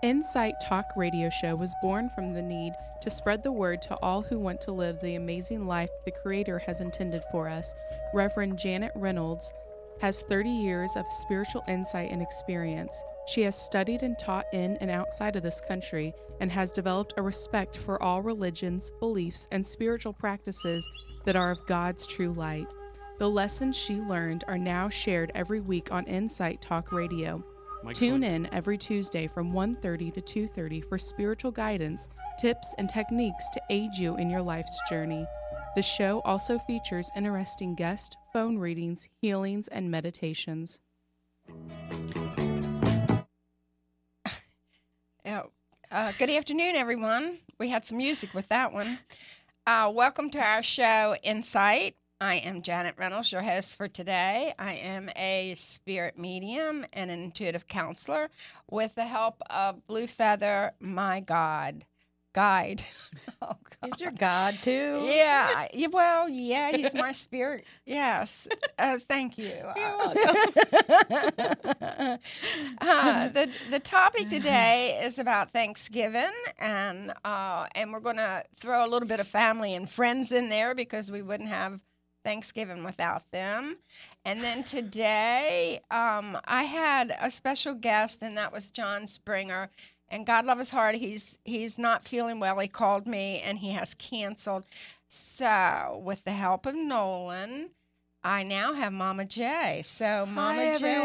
Insight Talk radio show was born from the need to spread the word to all who want to live the amazing life the Creator has intended for us. Reverend Janet Reynolds has 30 years of spiritual insight and experience. She has studied and taught in and outside of this country and has developed a respect for all religions, beliefs, and spiritual practices that are of God's true light. The lessons she learned are now shared every week on Insight Talk Radio. Tune in every Tuesday from 1:30 to 2:30 for spiritual guidance, tips, and techniques to aid you in your life's journey. The show also features interesting guest phone readings, healings, and meditations. Good afternoon, everyone. We had some music with that one. Welcome to our show, Insight. I am Janet Reynolds, your host for today. I am a spirit medium and an intuitive counselor with the help of Blue Feather, my guide. Oh, God. He's your God, too? Yeah. Well, yeah, he's my spirit. Yes. Thank you. You're welcome. The topic today is about Thanksgiving, and we're going to throw a little bit of family and friends in there because we wouldn't have Thanksgiving without them. And then today, I had a special guest, and that was John Springer. And God love his heart, he's not feeling well. He called me, and he has canceled. So, with the help of Nolan, I now have Mama J. So, Mama J.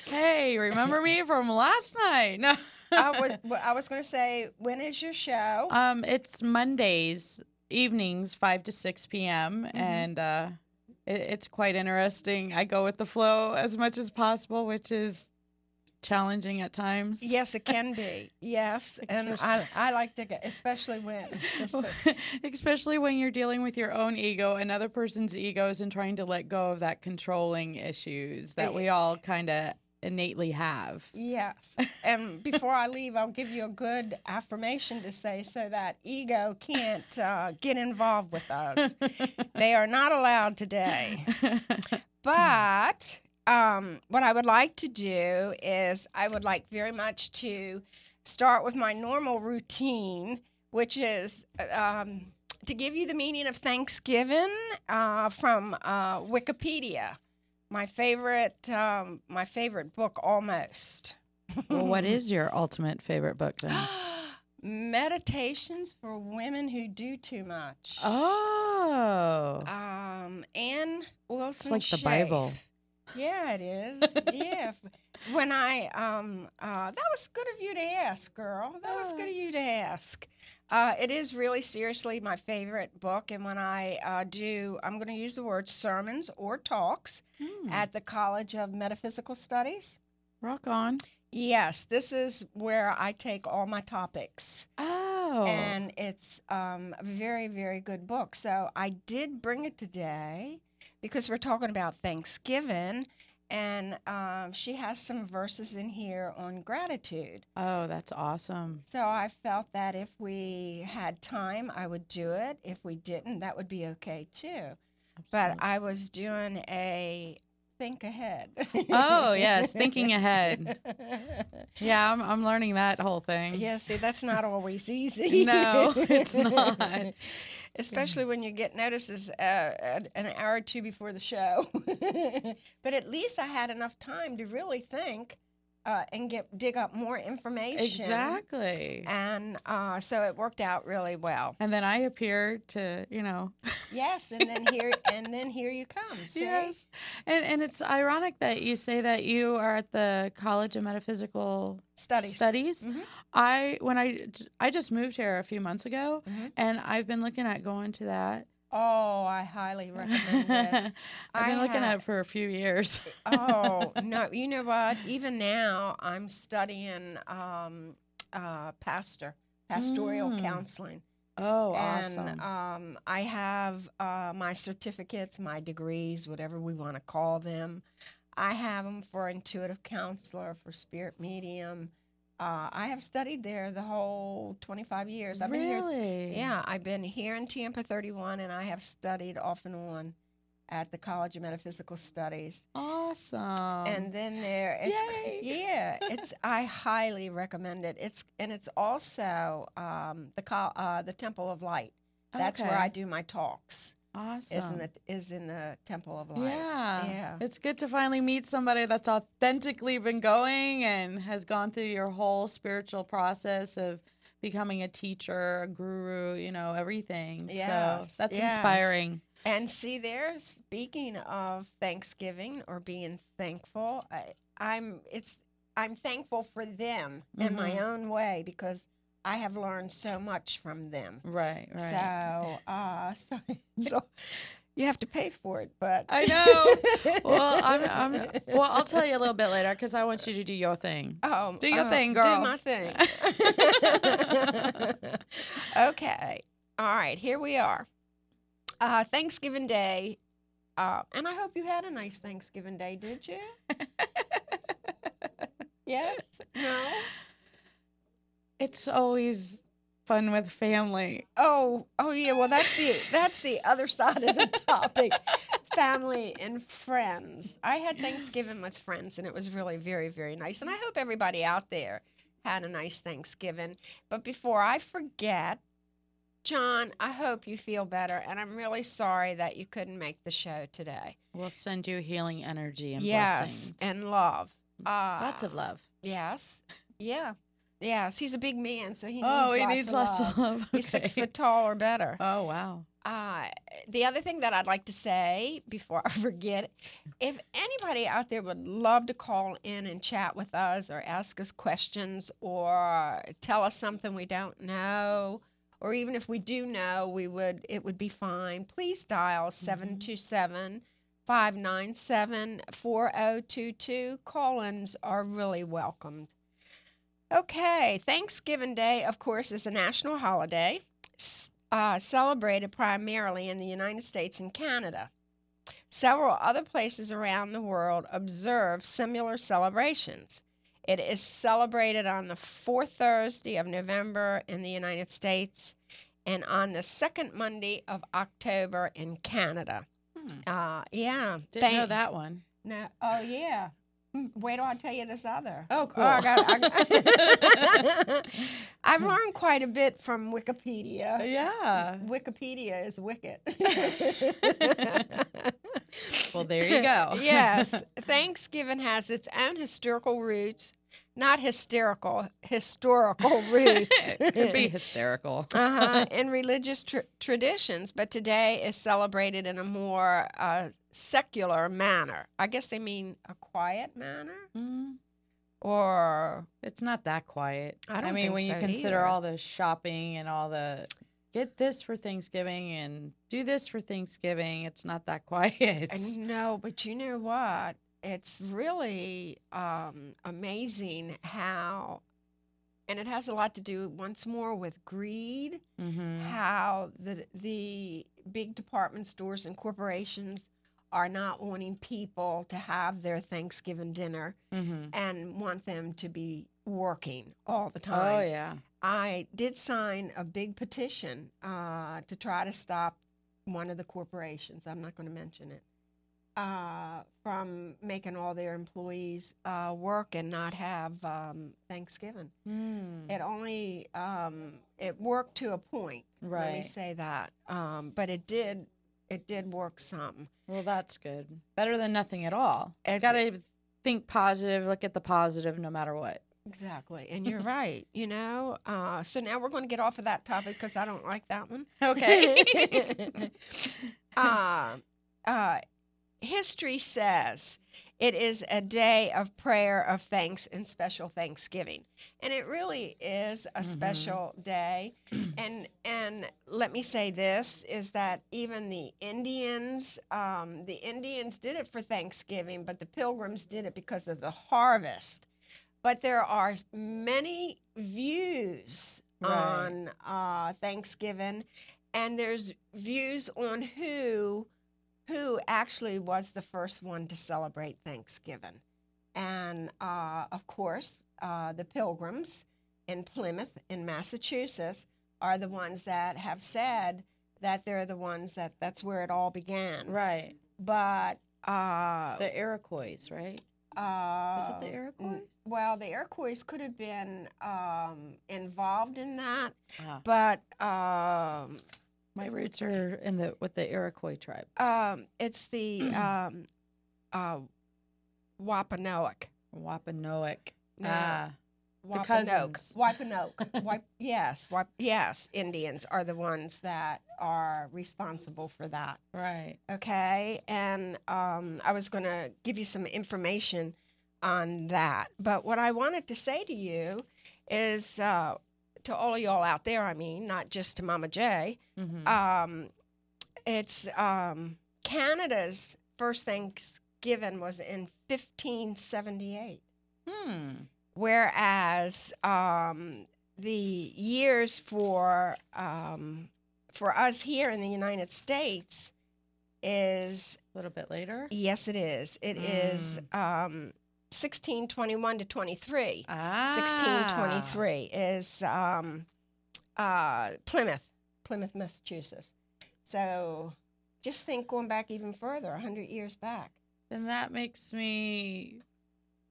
Hey, remember me from last night? No. I was going to say, when is your show? It's Mondays evenings, 5 to 6 p.m. And it's quite interesting. I go with the flow as much as possible, which is challenging at times. Yes, it can be. Yes, and I like to get, especially when you're dealing with your own ego, another person's egos, and trying to let go of that controlling issues that we all kind of innately have. Yes, and before I leave, I'll give you a good affirmation to say so that ego can't get involved with us. They are not allowed today. But what I would like to do is I would like very much to start with my normal routine, which is to give you the meaning of Thanksgiving from Wikipedia. My favorite book, almost. Well, what is your ultimate favorite book then? Meditations for Women Who Do Too Much. Oh. Anne Wilson. It's like the Schaaf. Bible. Yeah, it is. Yeah. When that was good of you to ask, girl. That was good of you to ask. It is really seriously my favorite book. And when I'm going to use the word sermons or talks at the College of Metaphysical Studies. Rock on. Yes, this is where I take all my topics. Oh. And it's a very, very good book. So I did bring it today because we're talking about Thanksgiving, and she has some verses in here on gratitude. Oh, that's awesome. So I felt that if we had time, I would do it. If we didn't, that would be okay too. Absolutely. But I was doing a think ahead. Oh, yes, thinking ahead. Yeah, I'm learning that whole thing. Yeah, see, that's not always easy. No, it's not. Especially when you get notices an hour or two before the show. But at least I had enough time to really think and dig up more information. Exactly. And so it worked out really well. And then I appear to, Yes, and then here you come. See? Yes. And it's ironic that you say that you are at the College of Metaphysical Studies. Mm-hmm. I just moved here a few months ago, and I've been looking at going to that. Oh, I highly recommend it. I've been looking at it for a few years. Oh, no, you know what? Even now, I'm studying pastoral counseling. Oh, awesome. And I have my certificates, my degrees, whatever we want to call them. I have them for intuitive counselor, for spirit medium. I have studied there the whole 25 years. I've been really? Yeah, I've been here in Tampa 31, and I have studied off and on at the College of Metaphysical Studies. Awesome. And then I highly recommend it. It's also the Temple of Light. That's where I do my talks. Awesome. Is in the Temple of Light. Yeah. It's good to finally meet somebody that's authentically been going and has gone through your whole spiritual process of becoming a teacher, a guru, everything. Yes, so that's inspiring. And see there, speaking of Thanksgiving or being thankful, I'm thankful for them in my own way because I have learned so much from them. Right. So you have to pay for it, but I know. Well, I'll tell you a little bit later because I want you to do your thing. Oh, do your thing, girl. Do my thing. Okay. All right. Here we are. Thanksgiving Day, and I hope you had a nice Thanksgiving Day. Did you? Yes. No. It's always fun with family. Oh yeah. Well, that's the other side of the topic. Family and friends. I had Thanksgiving with friends, and it was really very, very nice. And I hope everybody out there had a nice Thanksgiving. But before I forget, John, I hope you feel better, and I'm really sorry that you couldn't make the show today. We'll send you healing energy and Yes, blessings. and love. Lots of love. Yes. Yeah. Yes, he's a big man, so he needs lots of love. Okay. He's 6 foot tall or better. Oh, wow. The other thing that I'd like to say before I forget, if anybody out there would love to call in and chat with us or ask us questions or tell us something we don't know, or even if we do know, it would be fine. Please dial 727-597-4022. Call-ins are really welcomed. Okay, Thanksgiving Day, of course, is a national holiday celebrated primarily in the United States and Canada. Several other places around the world observe similar celebrations. It is celebrated on the fourth Thursday of November in the United States and on the second Monday of October in Canada. Yeah. Didn't know that one. No. Oh, yeah. Wait till I tell you this other. Oh, cool. I've learned quite a bit from Wikipedia. Yeah. Wikipedia is wicked. Well, there you go. Yes. Thanksgiving has its own historical roots. Not hysterical, historical roots. It could be hysterical. In religious traditions, but today is celebrated in a more secular manner. I guess they mean a quiet manner? Or... It's not that quiet. I mean, think when you consider either. all the shopping and all the... Get this for Thanksgiving and do this for Thanksgiving, it's not that quiet. No, but you know what? It's really amazing how, and it has a lot to do once more with greed, how the big department stores and corporations are not wanting people to have their Thanksgiving dinner and want them to be working all the time. Oh, yeah. I did sign a big petition to try to stop one of the corporations, I'm not going to mention it, from making all their employees work and not have Thanksgiving. It only, it worked to a point, let me say that, but it did work some. Well, that's good. Better than nothing at all. You got to think positive, look at the positive no matter what. Exactly, and you're right, So now we're going to get off of that topic because I don't like that one. Okay. History says it is a day of prayer, of thanks, and special thanksgiving. And it really is a special day. And let me say this, is that even the Indians did it for Thanksgiving, but the Pilgrims did it because of the harvest. But there are many views on Thanksgiving, and there's views on who actually was the first one to celebrate Thanksgiving. And, of course, the Pilgrims in Plymouth in Massachusetts are the ones that have said that they're the ones that's where it all began. Right. but The Iroquois, right? Was it the Iroquois? Well, the Iroquois could have been involved in that, Ah, but my roots are with the Iroquois tribe. it's the Wampanoag. Wampanoag. No. Ah, the Wampanoag. cousins. Wampanoag. Yes, Indians are the ones that are responsible for that. Right. Okay, and I was going to give you some information on that. But what I wanted to say to you is to all of y'all out there, I mean, not just to Mama J, it's Canada's first Thanksgiving was in 1578. Whereas the years for us here in the United States is A little bit later. yes, it is. It is 1621 to 23. 1623 is Plymouth, Massachusetts. So just think going back even further, 100 years back. Then that makes me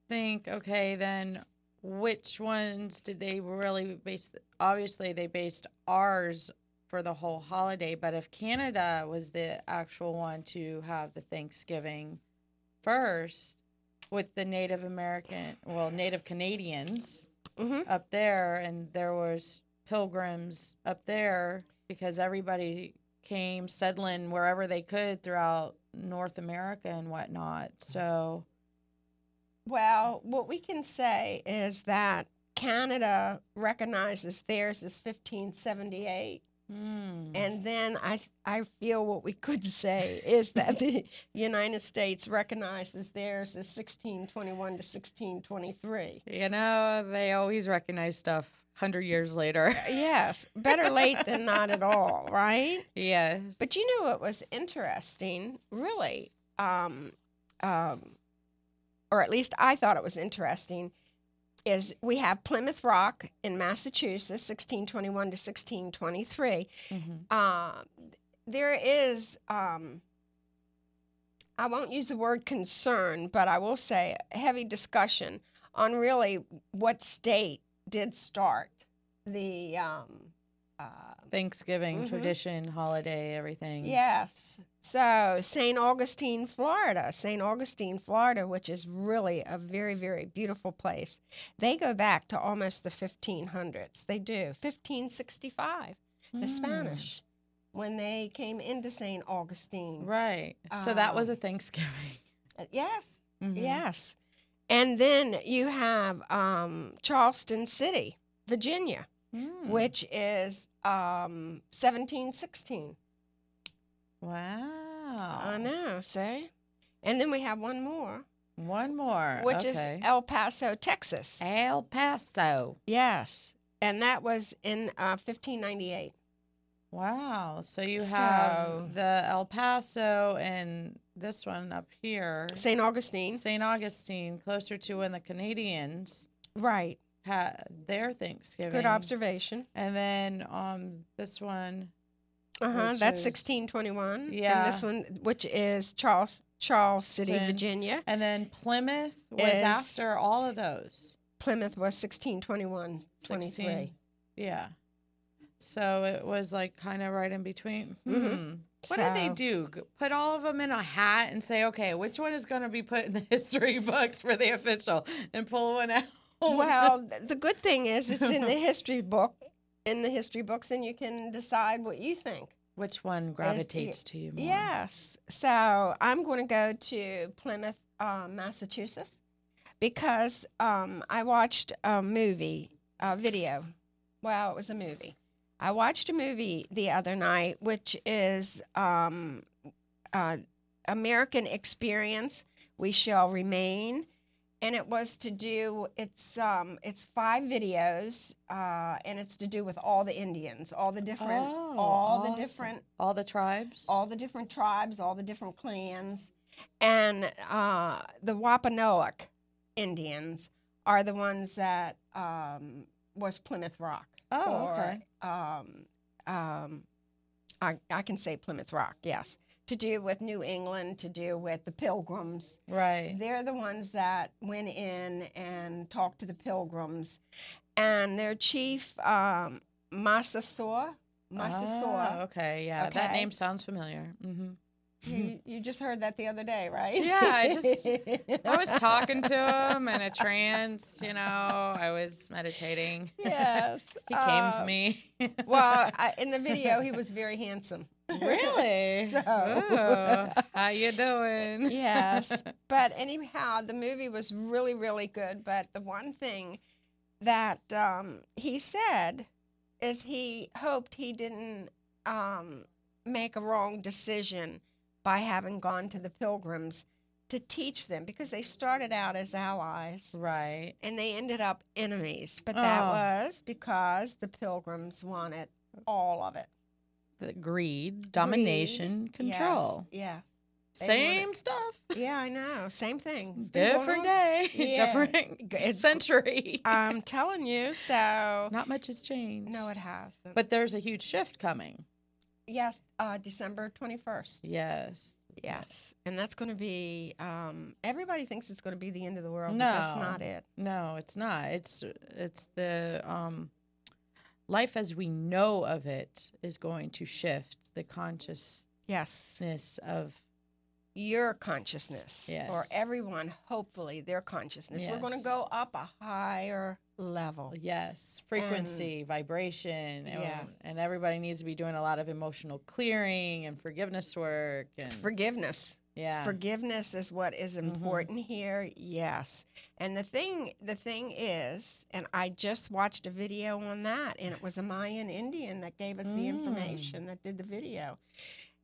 think, okay, then which ones did they really base? Obviously, they based ours for the whole holiday, but if Canada was the actual one to have the Thanksgiving first with the Native Canadians up there, and there was pilgrims up there because everybody came settling wherever they could throughout North America and whatnot. So, well, what we can say is that Canada recognizes theirs as 1578. And then I feel what we could say is that the United States recognizes theirs as 1621 to 1623. you know, they always recognize stuff 100 years later. Yes, better late than not at all, right? Yes. But you know what was interesting, really, or at least I thought it was interesting, is we have Plymouth Rock in Massachusetts, 1621 to 1623. There is, I won't use the word concern, but I will say heavy discussion on really what state did start the Thanksgiving tradition, holiday, everything. Yes. So St. Augustine, Florida, which is really a very, very beautiful place. They go back to almost the 1500s. They do. 1565, the Spanish, when they came into St. Augustine. Right. So that was a Thanksgiving. Yes. Yes. And then you have Charleston City, Virginia, which is 1716. Wow. I know, see? And then we have one more. Which is El Paso, Texas. El Paso. Yes. And that was in 1598. Wow. So you have the El Paso and this one up here. St. Augustine. St. Augustine, closer to when the Canadians right had their Thanksgiving. Good observation. And then this one. That's 1621. Yeah. And this one, which is Charles City, Virginia. And then Plymouth was after all of those. Plymouth was 1621, 23. Yeah. So it was like kind of right in between. What did they do? Put all of them in a hat and say, okay, which one is going to be put in the history books for the official, and pull one out? Well, the good thing is it's in the history books, and you can decide what you think. Which one gravitates to you more? Yes. So I'm going to go to Plymouth, Massachusetts, because I watched a video. Well, it was a movie. I watched a movie the other night, which is American Experience, We Shall Remain. And it was to do, it's 5 videos, and it's to do with all the Indians, all the different, all the tribes, all the different tribes, all the different clans. And the Wampanoag Indians are the ones that was Plymouth Rock. Oh, okay. I can say Plymouth Rock, yes. to do with New England, to do with the Pilgrims. Right. They're the ones that went in and talked to the Pilgrims. And their chief, Massasoit. Oh, okay. Yeah. That Okay. name sounds familiar. Mm-hmm. You just heard that the other day, right? Yeah, I was talking to him in a trance, I was meditating. Yes. He came to me. Well, in the video, he was very handsome. Really? So. Ooh, how you doing? Yes. But anyhow, the movie was really, really good. But the one thing that he said is he hoped he didn't make a wrong decision by having gone to the Pilgrims to teach them, because they started out as allies. Right. And they ended up enemies. But that was because the Pilgrims wanted all of it. The greed, domination, control. Yes. Same stuff. Yeah, I know. Same thing. Different day. Yeah. Different century. I'm telling you, so. Not much has changed. No, it hasn't. But there's a huge shift coming. Yes, December 21st. Yes. Yes. And that's going to be, everybody thinks it's going to be the end of the world. No. But that's not it. No, it's not. It's the life as we know of it is going to shift. The consciousness of your consciousness. Yes. Or everyone, hopefully, their consciousness. Yes. We're going to go up a higher level. yes, frequency, vibration, Yes. and everybody needs to be doing a lot of emotional clearing and forgiveness work and Forgiveness. yeah. Forgiveness is what is important here. Yes. And the thing is, and I just watched a video on that, and it was a Mayan Indian that gave us the information, that did the video.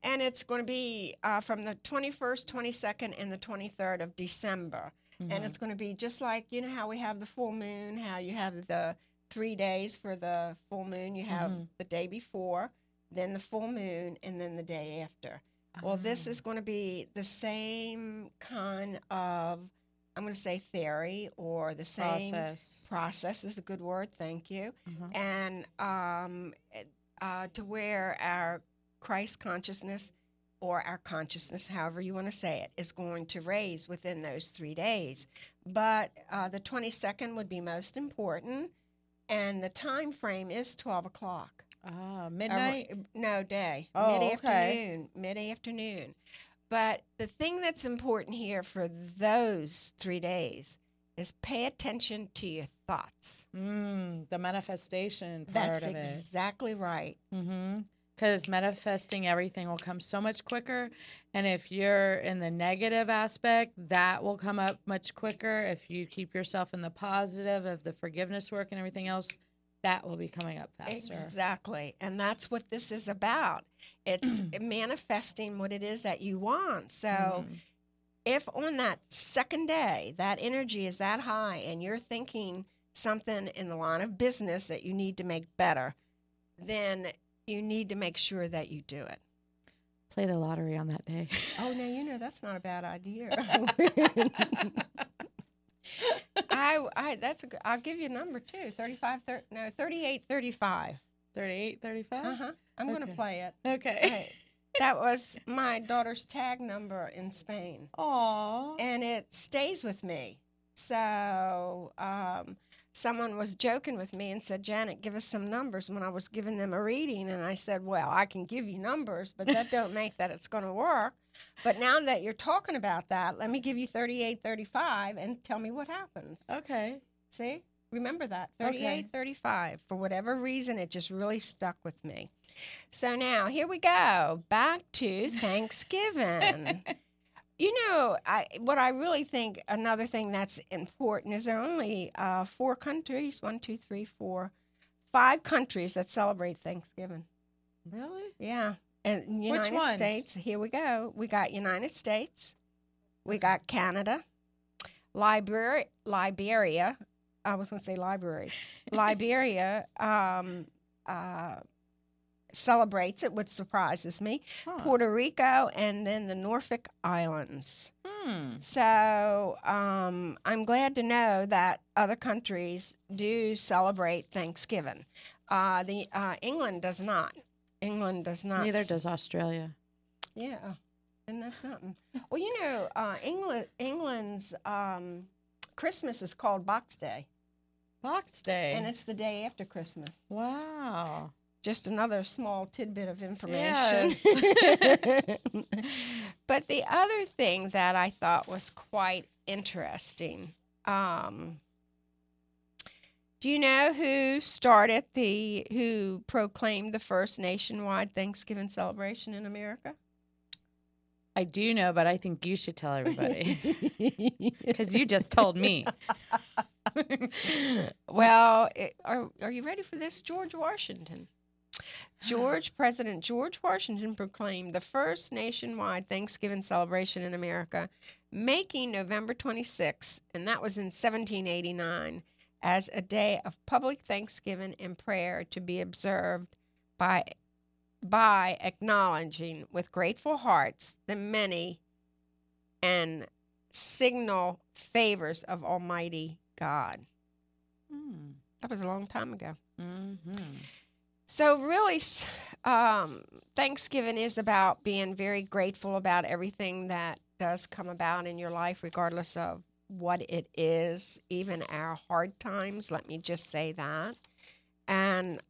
And it's going to be from the 21st, 22nd, and the 23rd of December. And it's going to be just like, how we have the full moon, how you have the 3 days for the full moon. You have the day before, then the full moon, and then the day after. Well, this is going to be the same kind of, I'm going to say theory, or the same process is a good word, thank you. And to where our Christ consciousness, or our consciousness, however you want to say it, is going to raise within those 3 days. But the 22nd would be most important, and the time frame is 12 o'clock. Midnight? No, day. Oh, mid-afternoon. Mid-afternoon. But the thing that's important here for those 3 days is pay attention to your thoughts. The manifestation part of it. That's exactly right. Because manifesting everything will come so much quicker. And if you're in the negative aspect, that will come up much quicker. If you keep yourself in the positive of the forgiveness work and everything else, that will be coming up faster. Exactly. And that's what this is about. It's manifesting what it is that you want. So if on that second day, that energy is that high and you're thinking something in the line of business that you need to make better, then you need to make sure that you do it. Play the lottery on that day. Oh, no, that's not a bad idea. I'll give you a number too. 3835. 3835? I'm going to play it. Okay. That was my daughter's tag number in Spain. Aww. And it stays with me. So someone was joking with me and said, Janet, give us some numbers, when I was giving them a reading. And I said, well, I can give you numbers, but that don't make that it's going to work. But now that you're talking about that, let me give you 3835 and tell me what happens. Okay. See? Remember that. 3835. For whatever reason, it just really stuck with me. So now, here we go. Back to Thanksgiving. What I really think, another thing that's important is there are only 4 countries, 5 countries that celebrate Thanksgiving. Really? Yeah. And Which United ones? States, here we go. We got United States. We got Canada. Liberia. I was going to say library. Liberia celebrates it, which surprises me. Puerto Rico, and then the Norfolk Islands. So I'm glad to know that other countries do celebrate Thanksgiving. England does not. England does not. Neither does Australia. Yeah. Isn't that something? Well, you know, England's Christmas is called Box Day, Box Day. and it's the day after Christmas. Wow. Just another small tidbit of information. Yes. But the other thing that I thought was quite interesting, do you know who proclaimed the first nationwide Thanksgiving celebration in America? I do know, but I think you should tell everybody because you just told me. Well, are you ready for this? George Washington. President George Washington proclaimed the first nationwide Thanksgiving celebration in America, making November 26th, and that was in 1789, as a day of public thanksgiving and prayer to be observed by acknowledging with grateful hearts the many and signal favors of Almighty God. That was a long time ago. Mm-hmm. So really, Thanksgiving is about being very grateful about everything that does come about in your life, regardless of what it is, even our hard times. Let me just say that. And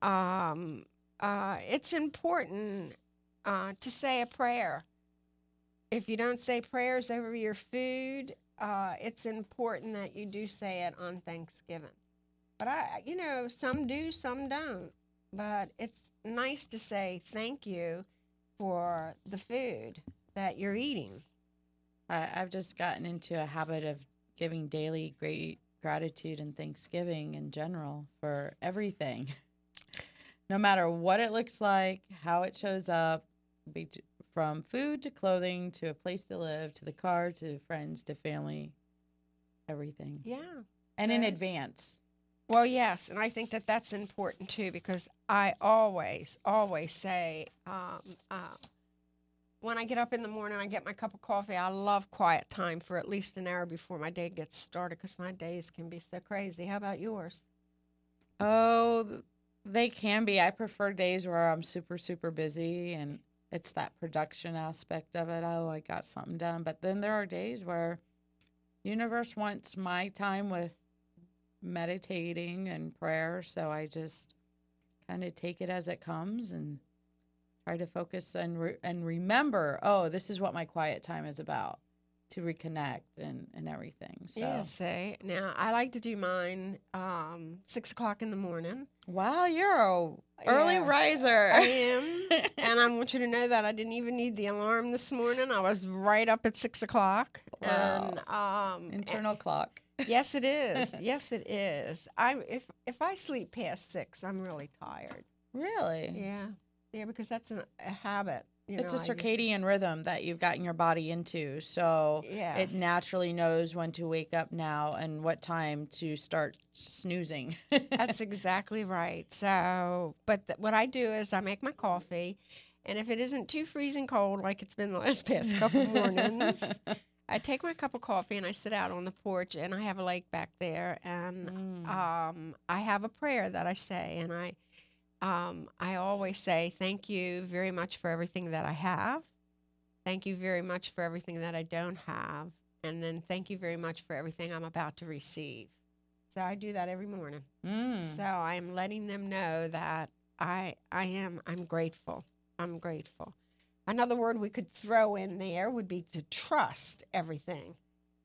it's important to say a prayer. If you don't say prayers over your food, it's important that you do say it on Thanksgiving. But some do, some don't. But it's nice to say thank you for the food that you're eating. I've just gotten into a habit of giving daily great gratitude and thanksgiving in general for everything. No matter what it looks like, how it shows up, from food to clothing to a place to live to the car to friends to family, everything. Yeah. And in advance. Well, yes, and I think that that's important too, because I always say, when I get up in the morning, I get my cup of coffee. I love quiet time for at least an hour before my day gets started, because my days can be so crazy. How about yours? Oh, they can be. I prefer days where I'm super, super busy, and it's that production aspect of it. Oh, I got something done. But then there are days where universe wants my time with meditating and prayer, so I just kind of take it as it comes and try to focus and remember, oh, this is what my quiet time is about, to reconnect and everything. So Yeah, say. Now, I like to do mine 6 o'clock in the morning. wow, you're a early riser. I am. And I want you to know that I didn't even need the alarm this morning. I was right up at 6 o'clock. Wow. And, internal clock. Yes, it is. Yes, it is. If I sleep past 6, I'm really tired. Really? Yeah, because that's a habit. It's a circadian rhythm that you've gotten your body into, so it naturally knows when to wake up now and what time to start snoozing. That's exactly right. So, but what I do is I make my coffee, and if it isn't too freezing cold like it's been the last past couple mornings, I take my cup of coffee and I sit out on the porch, and I have a lake back there, and I have a prayer that I say, and I always say, thank you very much for everything that I have. Thank you very much for everything that I don't have. And then thank you very much for everything I'm about to receive. So I do that every morning. So I'm letting them know that I'm grateful. I'm grateful. Another word we could throw in there would be to trust everything.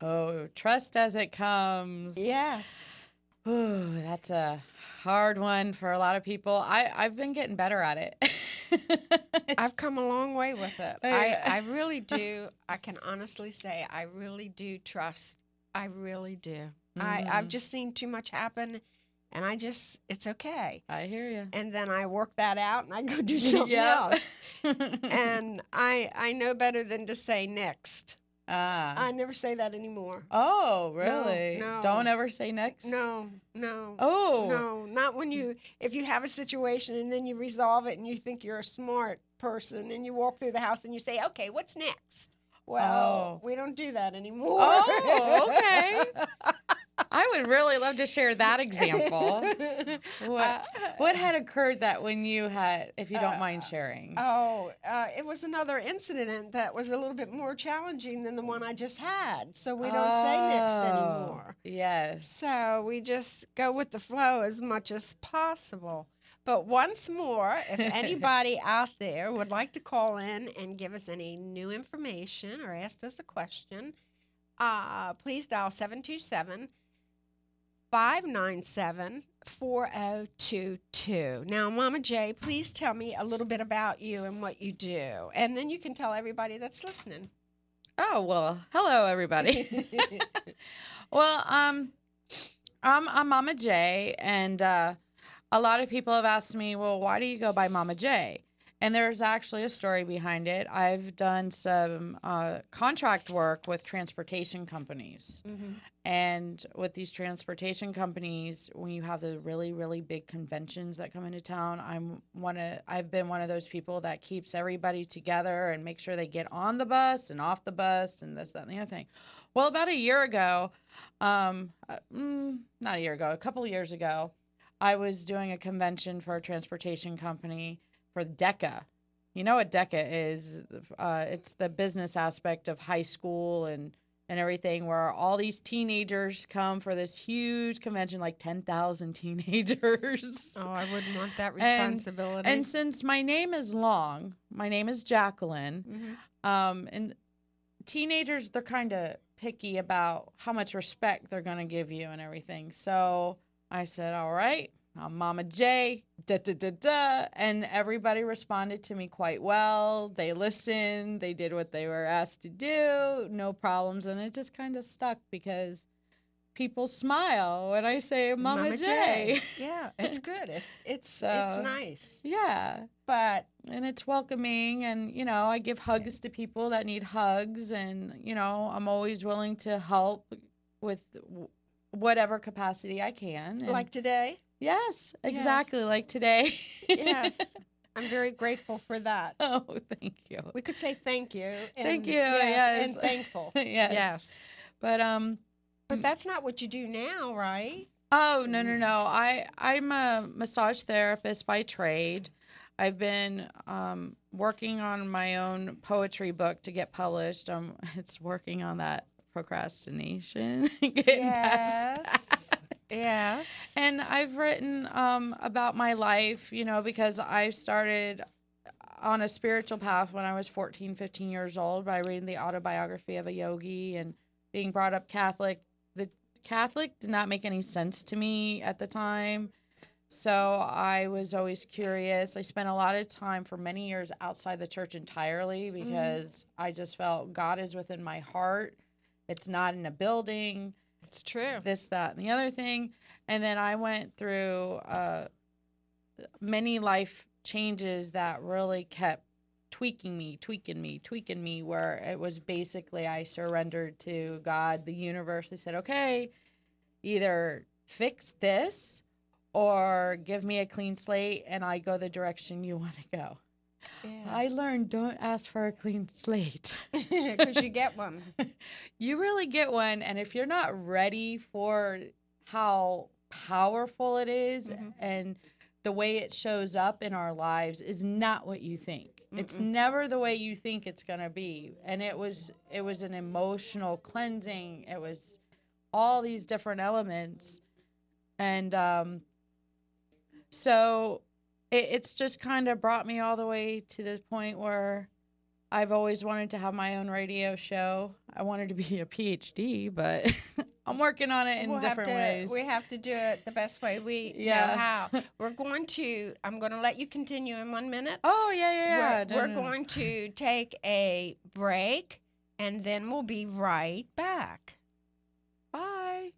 Oh, trust as it comes. Yes. Ooh, that's a hard one for a lot of people. I've been getting better at it. I've come a long way with it. I really do. I can honestly say I really do trust. I really do. I've just seen too much happen, and it's okay. I hear you. And then I work that out, and I go do something else. And I know better than to say next. I never say that anymore. Oh, really? No. Don't ever say next? No. Oh. No, not if you have a situation and then you resolve it and you think you're a smart person and you walk through the house and you say, okay, what's next? Well, we don't do that anymore. Oh, okay. I would really love to share that example. What had occurred that when you had, if you don't mind sharing? It was another incident that was a little bit more challenging than the one I just had. So we don't say mixed anymore. Yes. So we just go with the flow as much as possible. But once more, if anybody out there would like to call in and give us any new information or ask us a question, please dial 727-597-4022. Now, Mama J, please tell me a little bit about you and what you do. And then you can tell everybody that's listening. Oh, well, hello, everybody. Well, I'm Mama J, and a lot of people have asked me, well, why do you go by Mama J? And there's actually a story behind it. I've done some contract work with transportation companies. Mm-hmm. And with these transportation companies, when you have the really, really big conventions that come into town, I've been one of those people that keeps everybody together and make sure they get on the bus and off the bus and this, that, and the other thing. Well, about a year ago, not a year ago, a couple of years ago, I was doing a convention for a transportation company for DECA. You know what DECA is? It's the business aspect of high school and everything, where all these teenagers come for this huge convention, like 10,000 teenagers. Oh, I wouldn't want that responsibility. And since my name is long, my name is Jacqueline, mm-hmm. And teenagers, they're kind of picky about how much respect they're going to give you and everything. So I said, all right, I'm Mama J, and everybody responded to me quite well. They listened, they did what they were asked to do, no problems, and it just kind of stuck because people smile when I say Mama J. Yeah, it's good. It's nice. Yeah. And it's welcoming, and, you know, I give hugs to people that need hugs, and, you know, I'm always willing to help with whatever capacity I can. And like today? Yes, exactly, like today. Yes. I'm very grateful for that. Oh, thank you. We could say thank you. Thank you, yes. And thankful. Yes. But that's not what you do now, right? Oh, no. I'm a massage therapist by trade. I've been working on my own poetry book to get published. It's working on that procrastination. Getting past that. Yes. And I've written about my life, you know, because I started on a spiritual path when I was 14, 15 years old by reading the autobiography of a yogi and being brought up Catholic. The Catholic did not make any sense to me at the time. So I was always curious. I spent a lot of time for many years outside the church entirely because I just felt God is within my heart. It's not in a building. It's true. This, that, and the other thing. And then I went through many life changes that really kept tweaking me, where it was basically I surrendered to God, the universe. I said, okay, either fix this or give me a clean slate and I go the direction you want to go. Yeah. I learned don't ask for a clean slate. Because you get one. You really get one. And if you're not ready for how powerful it is and the way it shows up in our lives is not what you think. It's never the way you think it's going to be. And it was an emotional cleansing. It was all these different elements. And so it's just kind of brought me all the way to the point where I've always wanted to have my own radio show. I wanted to be a PhD, but I'm working on it in different ways. We have to do it the best way we know how. I'm going to let you continue in 1 minute. Oh, yeah. We're going to take a break, and then we'll be right back. Bye.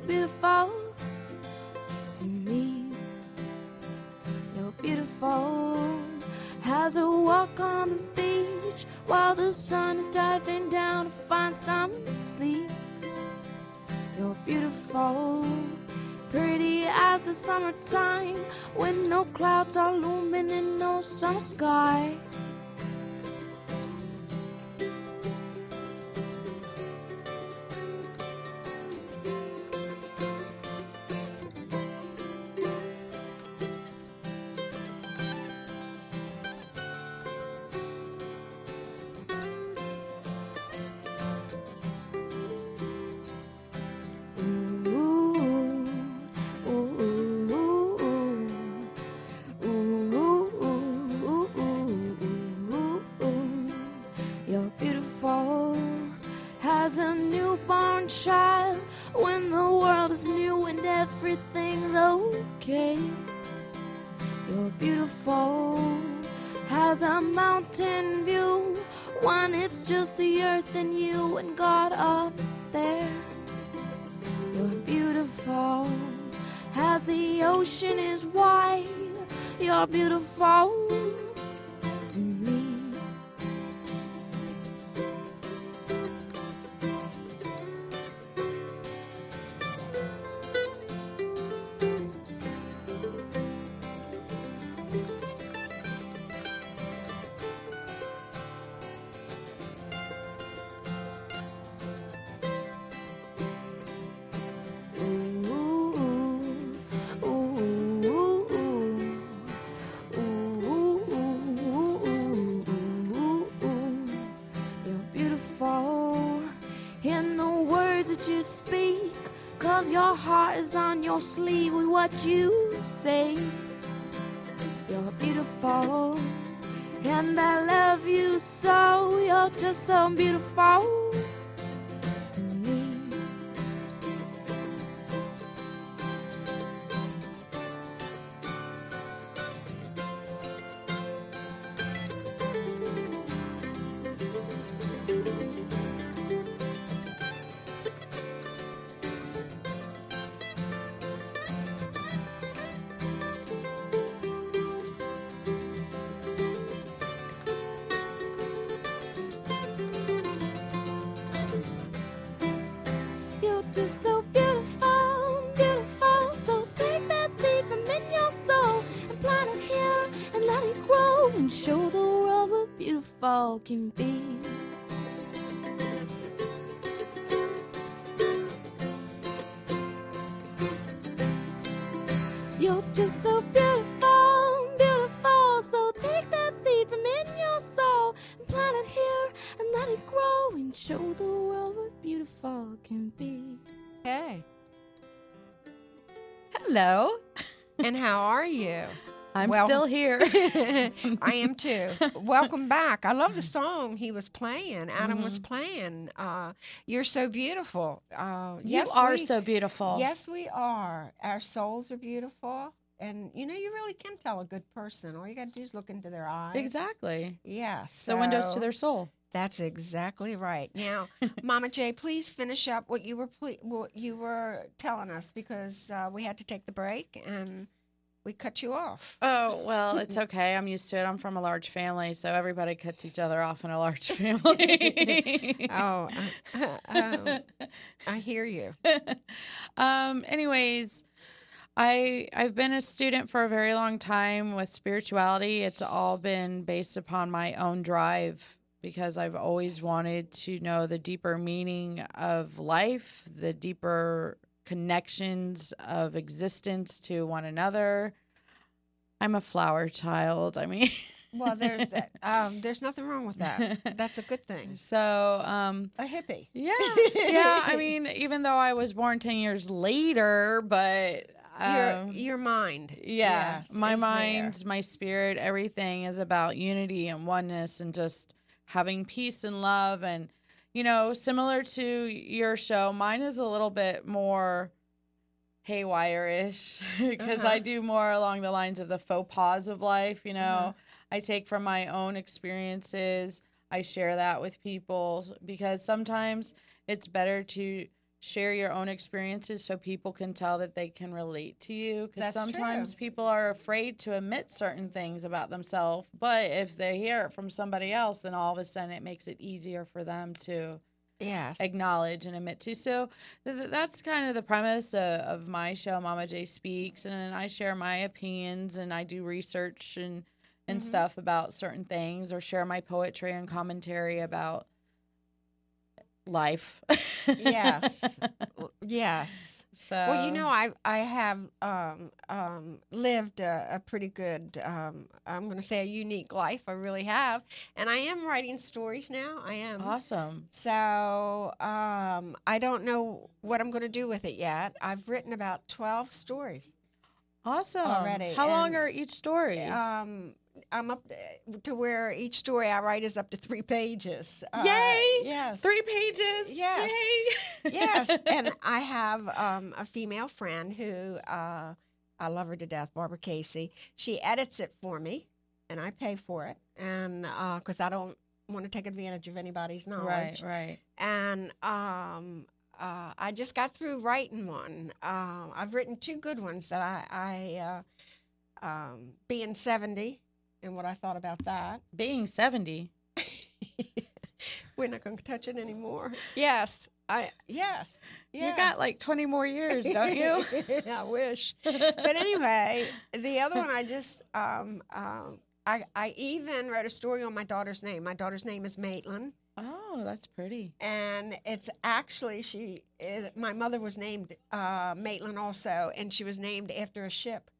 You're beautiful to me. You're beautiful as I walk on the beach while the sun is diving down to find some sleep. You're beautiful, pretty as the summertime when no clouds are looming in no summer sky. You're beautiful as a newborn child when the world is new and everything's okay. You're beautiful as a mountain view when it's just the earth and you and God up there. You're beautiful as the ocean is wide. You're beautiful to me. In the words that you speak, 'cause your heart is on your sleeve with what you say. You're beautiful, and I love you so. You're just so beautiful to me. You're just so beautiful, beautiful. So take that seed from in your soul and plant it here and let it grow and show the world what beautiful can be. You're just so beautiful, beautiful. So take that seed from in your soul and plant it here and let it grow and show the world what beautiful can be. Hey, Hello. and how are you? I'm Well- still here. I am too. Welcome back. I love the song he was playing. Adam was Mm-hmm. playing. You're so beautiful. You Yes, are we- so beautiful. Yes, we are. Our souls are beautiful. And, you know, you really can tell a good person. All you got to do is look into their eyes. Exactly. Yes. The windows to their soul. That's exactly right. Now, Mama J, please finish up what you were telling us, because we had to take the break and we cut you off. Oh, well, it's okay. I'm used to it. I'm from a large family, so everybody cuts each other off in a large family. I hear you. Anyways, I've been a student for a very long time with spirituality. It's all been based upon my own drive, because I've always wanted to know the deeper meaning of life, the deeper connections of existence to one another. I'm a flower child. I mean, Well, there's that. There's nothing wrong with that. That's a good thing. so A hippie. yeah, yeah. I mean, even though I was born 10 years later, but Your mind. yeah, Yes, my is there. mind, my spirit, everything is about unity and oneness and just having peace and love. And, you know, similar to your show, mine is a little bit more haywire-ish because I do more along the lines of the faux pas of life. You know, I take from my own experiences. I share that with people because sometimes it's better to share your own experiences so people can tell that they can relate to you. Because That's sometimes true. people are afraid to admit certain things about themselves. But if they hear it from somebody else, then all of a sudden it makes it easier for them to Yes. acknowledge and admit to. So that's kind of the premise of my show, Mama J Speaks. And I share my opinions and I do research and stuff about certain things, or share my poetry and commentary about life. Yes. Yes. So Well, you know, I have lived a pretty good, I'm going to say a unique life. I really have. And I am writing stories now. I am. awesome. So I don't know what I'm going to do with it yet. I've written about 12 stories Awesome. already. How long and, are each story? I'm up to where each story I write is up to 3 pages. Yay! Yes. 3 pages. Yes. Yay! Yes. And I have a female friend who I love her to death, Barbara Casey. She edits it for me, and I pay for it, and because I don't want to take advantage of anybody's knowledge. Right. And I just got through writing one. I've written 2 good ones that I being 70 and what I thought about that. Being 70. We're not going to touch it anymore. Yes. Yes. You got like 20 more years, don't you? I wish. But anyway, the other one I just I even wrote a story on my daughter's name. My daughter's name is Maitland. Oh, that's pretty. And it's actually my mother was named Maitland also, and she was named after a ship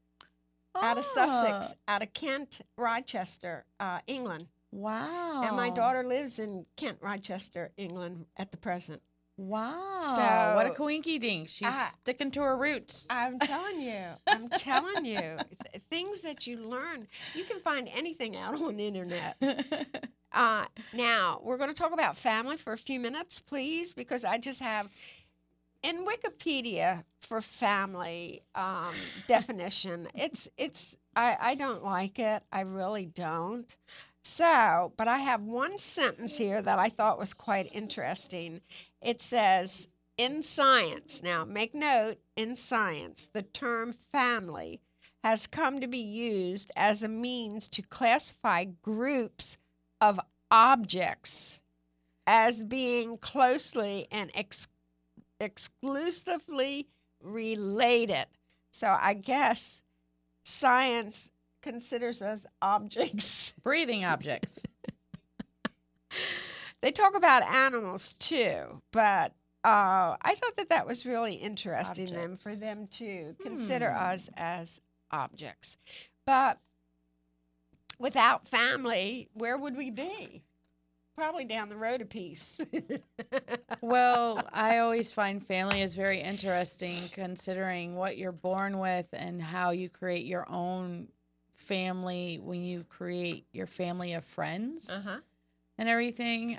out of Sussex, out of Kent, Rochester, England. Wow. And my daughter lives in Kent, Rochester, England at the present. Wow. So, what a coinky dink. She's sticking to her roots. I'm telling you, things that you learn, you can find anything out on the internet. Now, we're going to talk about family for a few minutes, please, because I just have, in Wikipedia for family definition, I don't like it. I really don't. So, but I have one sentence here that I thought was quite interesting. It says, in science, now make note, in science, the term family has come to be used as a means to classify groups of objects as being closely and exclusively related. So I guess science considers us objects. Breathing objects. They talk about animals too, but I thought that was really interesting for them to consider us as objects. But without family, where would we be? Probably down the road a piece. Well, I always find family is very interesting, considering what you're born with and how you create your own family when you create your family of friends and everything.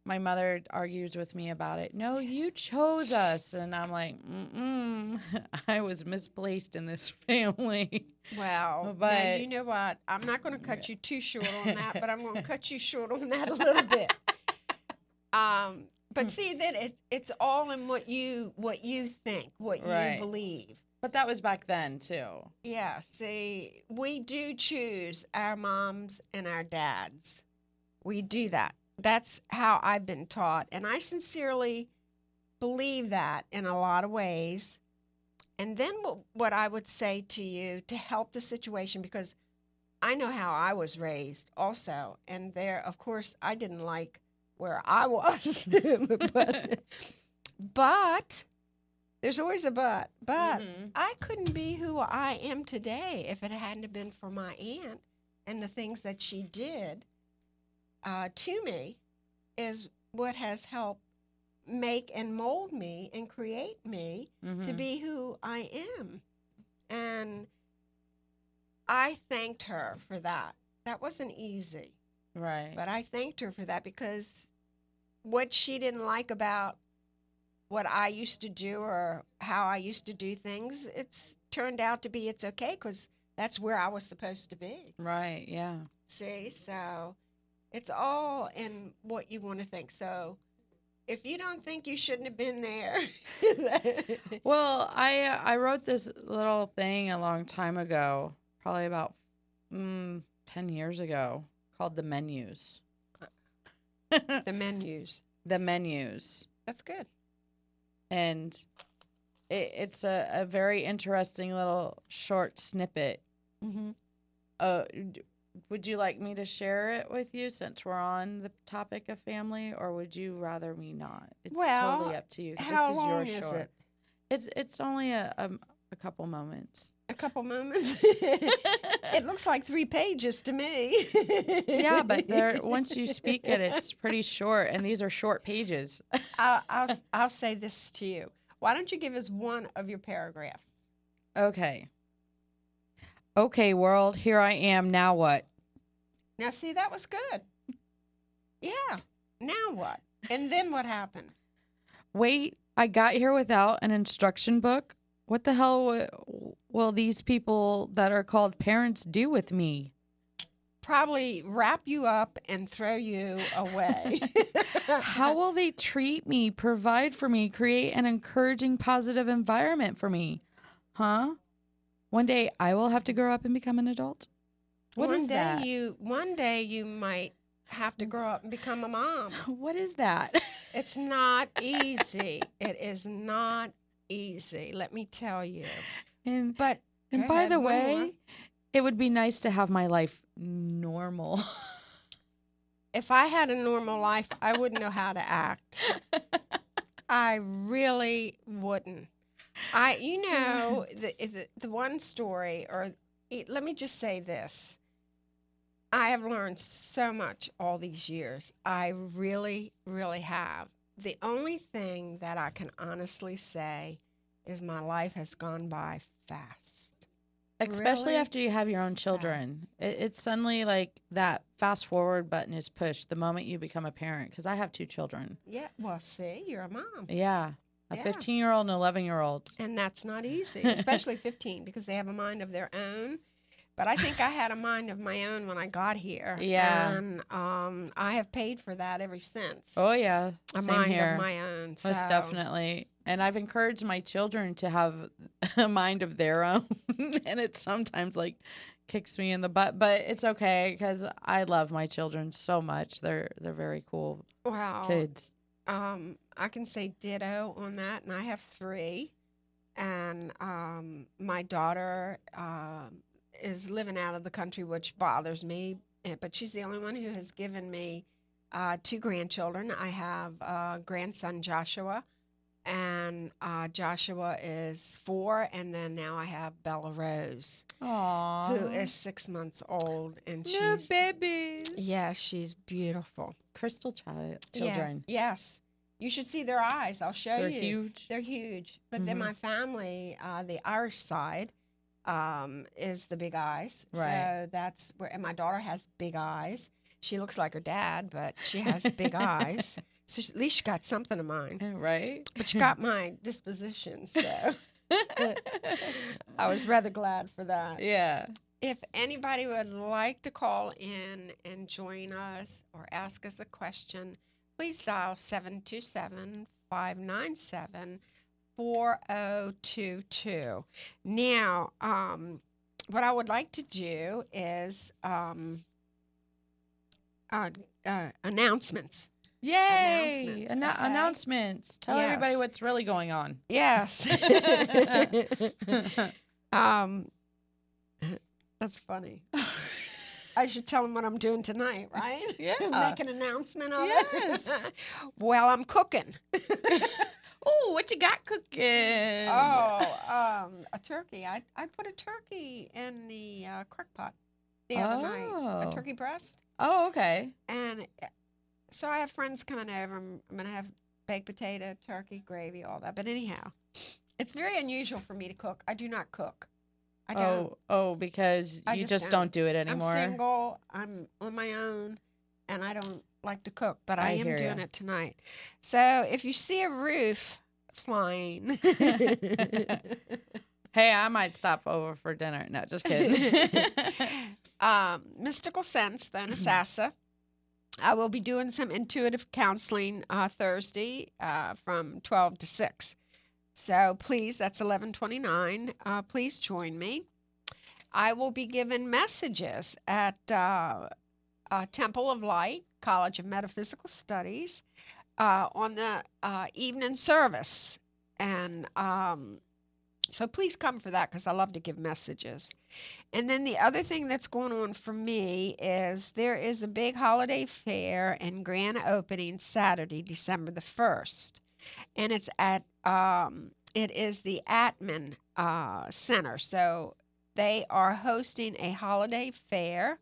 My mother argues with me about it. No, you chose us. And I'm like, I was misplaced in this family. Well, but now, you know what? I'm not going to cut you too short on that, but I'm going to cut you short on that a little bit. But see, then it's all in what you think, what you believe. But that was back then, too. Yeah, see, we do choose our moms and our dads. We do that. That's how I've been taught. And I sincerely believe that in a lot of ways. And then what I would say to you to help the situation, because I know how I was raised also. And there, of course, I didn't like where I was. but there's always a but. But I couldn't be who I am today if it hadn't been for my aunt and the things that she did to me is what has helped make and mold me and create me to be who I am. And I thanked her for that. That wasn't easy. Right. But I thanked her for that because what she didn't like about what I used to do or how I used to do things, it's turned out to be it's okay because that's where I was supposed to be. Right, yeah. See, so it's all in what you want to think. So if you don't think you shouldn't have been there. Well, I wrote this little thing a long time ago, probably about 10 years ago, called the menus. The menus. The menus. That's good. And it's a very interesting little short snippet. Mm-hmm. Would you like me to share it with you since we're on the topic of family, or would you rather me not? It's totally up to you. How long is it? It's only a couple moments. A couple moments. It looks like 3 pages to me. Yeah, but once you speak it, it's pretty short, and these are short pages. I'll say this to you. Why don't you give us one of your paragraphs? Okay. Okay, world, here I am. Now what? Now, see, that was good. Yeah. Now what? And then what happened? Wait, I got here without an instruction book? What the hell will these people that are called parents do with me? Probably wrap you up and throw you away. How will they treat me, provide for me, create an encouraging, positive environment for me? Huh? One day I will have to grow up and become an adult? What is that? One day you might have to grow up and become a mom. What is that? It's not easy. It is not easy, let me tell you. And by the way, it would be nice to have my life normal. If I had a normal life, I wouldn't know how to act. I really wouldn't. The one story, let me just say this. I have learned so much all these years. I really, really have. The only thing that I can honestly say is my life has gone by fast. Especially Really after you have your own children. It's suddenly like that fast forward button is pushed the moment you become a parent. Because I have 2 children. Yeah, well, see, you're a mom. Yeah. A Yeah. 15-year-old and 11-year-old. And that's not easy, especially 15, because they have a mind of their own. But I think I had a mind of my own when I got here. Yeah. And I have paid for that ever since. Oh, yeah. A Same mind here. of my own. Most definitely. And I've encouraged my children to have a mind of their own. And it sometimes like kicks me in the butt, but it's okay because I love my children so much. They're very cool kids. I can say ditto on that, and I have 3. And my daughter is living out of the country, which bothers me, but she's the only one who has given me 2 grandchildren. I have grandson Joshua, and Joshua is 4, and then now I have Bella Rose, Aww. who is 6 months old, and No she's babies. yeah, she's beautiful. Crystal children. Yeah, yes, you should see their eyes. I'll show They're you. huge. They're huge. But then my family, the Irish side, is the big eyes. Right. So that's where, and my daughter has big eyes. She looks like her dad, but she has big eyes. So at least she got something of mine. Right. But she got my disposition, so I was rather glad for that. Yeah. If anybody would like to call in and join us or ask us a question, please dial 727-597-4022. Now, what I would like to do is announcements. Yay! Announcements, okay. Announcements. Tell Yes. everybody what's really going on. Yes. That's funny. I should tell them what I'm doing tonight, right? Yeah. Make an announcement of Yes. it. Well, I'm cooking. Oh, what you got cooking? Oh, a turkey. I put a turkey in the crock pot the other night. Oh. A turkey breast. Oh, okay. And so I have friends coming over. I'm going to have baked potato, turkey, gravy, all that. But anyhow, it's very unusual for me to cook. I do not cook. I don't. Oh, because I you just just don't do it I'm anymore. single. I'm on my own, and I don't like to cook, but I am hear doing ya. it tonight. So if you see a roof flying, Hey, I might stop over for dinner. No, just kidding. Mystical Sense, the Nasassa, I will be doing some intuitive counseling Thursday from 12 to 6. So please, that's 11:29. Please join me. I will be giving messages at Temple of Light, College of Metaphysical Studies, on the evening service. And so please come for that, because I love to give messages. And then the other thing that's going on for me is there is a big holiday fair and grand opening Saturday, December the 1st. And it's at, it is the Atman Center. So they are hosting a holiday fair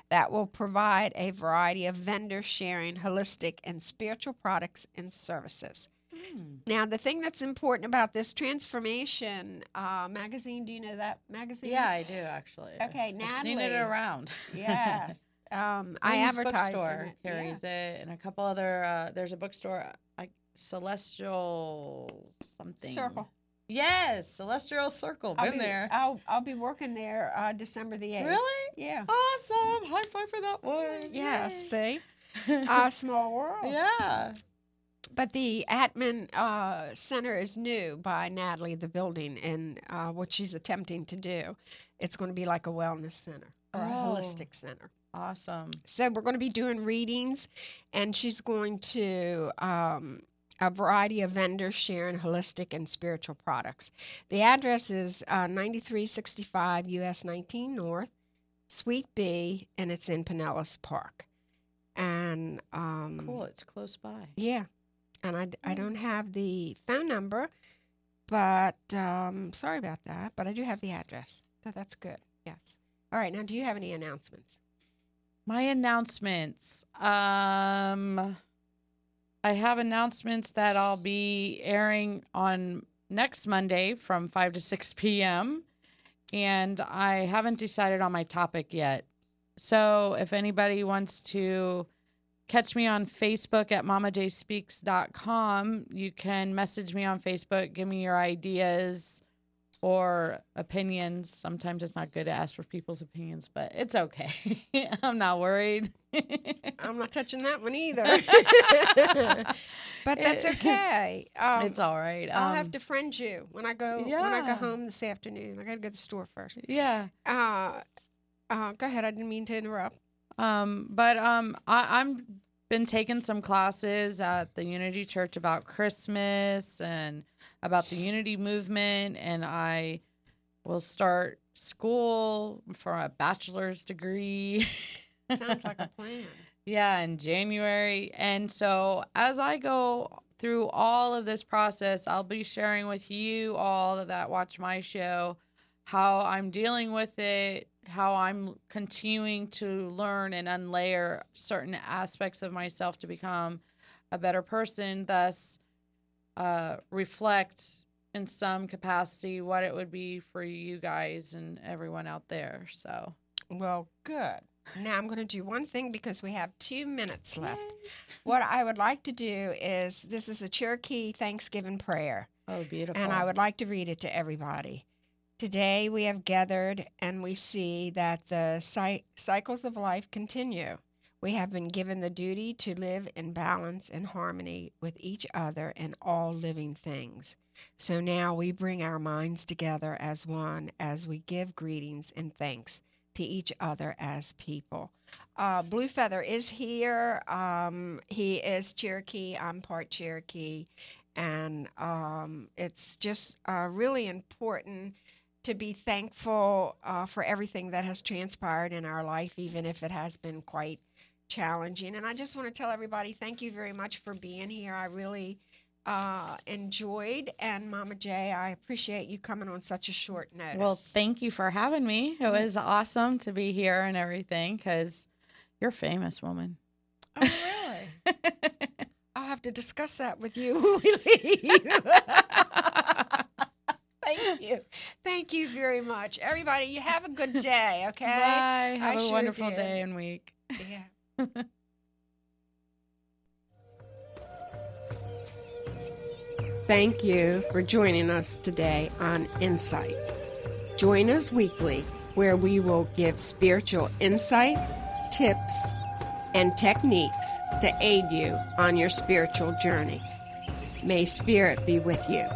that will provide a variety of vendors sharing holistic and spiritual products and services. Now, the thing that's important about this Transformation magazine, do you know that magazine? Yeah, I do, actually. Okay, Natalie. I've seen it around. Yes. I Reynolds advertise bookstore in it. carries it, and a couple other, there's a bookstore, like Celestial something. Circle. Yes, Celestial Circle. Been there. I'll be working there December the 8th. Really? Yeah. Awesome. High five for that one. Yeah, Yay. see? Small world. Yeah. But the Atman Center is new by Natalie, the building, and what she's attempting to do. It's going to be like a wellness center or a holistic center. Awesome. So we're going to be doing readings, and she's going to a variety of vendors sharing holistic and spiritual products. The address is 9365 US 19 North, Suite B, and it's in Pinellas Park. And Cool. It's close by. yeah. And I don't have the phone number, but sorry about that. But I do have the address, so that's good. Yes. All right. Now, do you have any announcements? My announcements. I have announcements that I'll be airing on next Monday from 5 to 6 p.m. And I haven't decided on my topic yet. So if anybody wants to catch me on Facebook at mommajspeaks.com, you can message me on Facebook, give me your ideas or opinions. Sometimes it's not good to ask for people's opinions, but it's okay. I'm not worried. I'm not touching that one either. But that's okay. It's all right. I'll have to friend you when I go home this afternoon. I got to go to the store first. Yeah. Go ahead. I didn't mean to interrupt. I'm been taking some classes at the Unity Church about Christmas and about the Unity movement, and I will start school for a bachelor's degree. Sounds like a plan. Yeah, in January. And so as I go through all of this process, I'll be sharing with you all that watch my show how I'm dealing with it, how I'm continuing to learn and unlayer certain aspects of myself to become a better person, thus reflect in some capacity what it would be for you guys and everyone out there. So, well, good. Now I'm going to do one thing because we have 2 minutes left. Yay. What I would like to do is, this is a Cherokee Thanksgiving prayer. Oh, beautiful. And I would like to read it to everybody. Today we have gathered and we see that the cycles of life continue. We have been given the duty to live in balance and harmony with each other and all living things. So now we bring our minds together as one as we give greetings and thanks to each other as people. Blue Feather is here. He is Cherokee. I'm part Cherokee. And it's just really important to be thankful for everything that has transpired in our life, even if it has been quite challenging. And I just want to tell everybody, thank you very much for being here. I really enjoyed. And Mama J, I appreciate you coming on such a short notice. Well, thank you for having me. It was awesome to be here and everything, because you're a famous woman. Oh, really? I'll have to discuss that with you when we leave. Thank you. Thank you very much. Everybody, you have a good day, okay? Bye. Have a wonderful day and week. Yeah. Thank you for joining us today on Insight. Join us weekly where we will give spiritual insight, tips, and techniques to aid you on your spiritual journey. May Spirit be with you.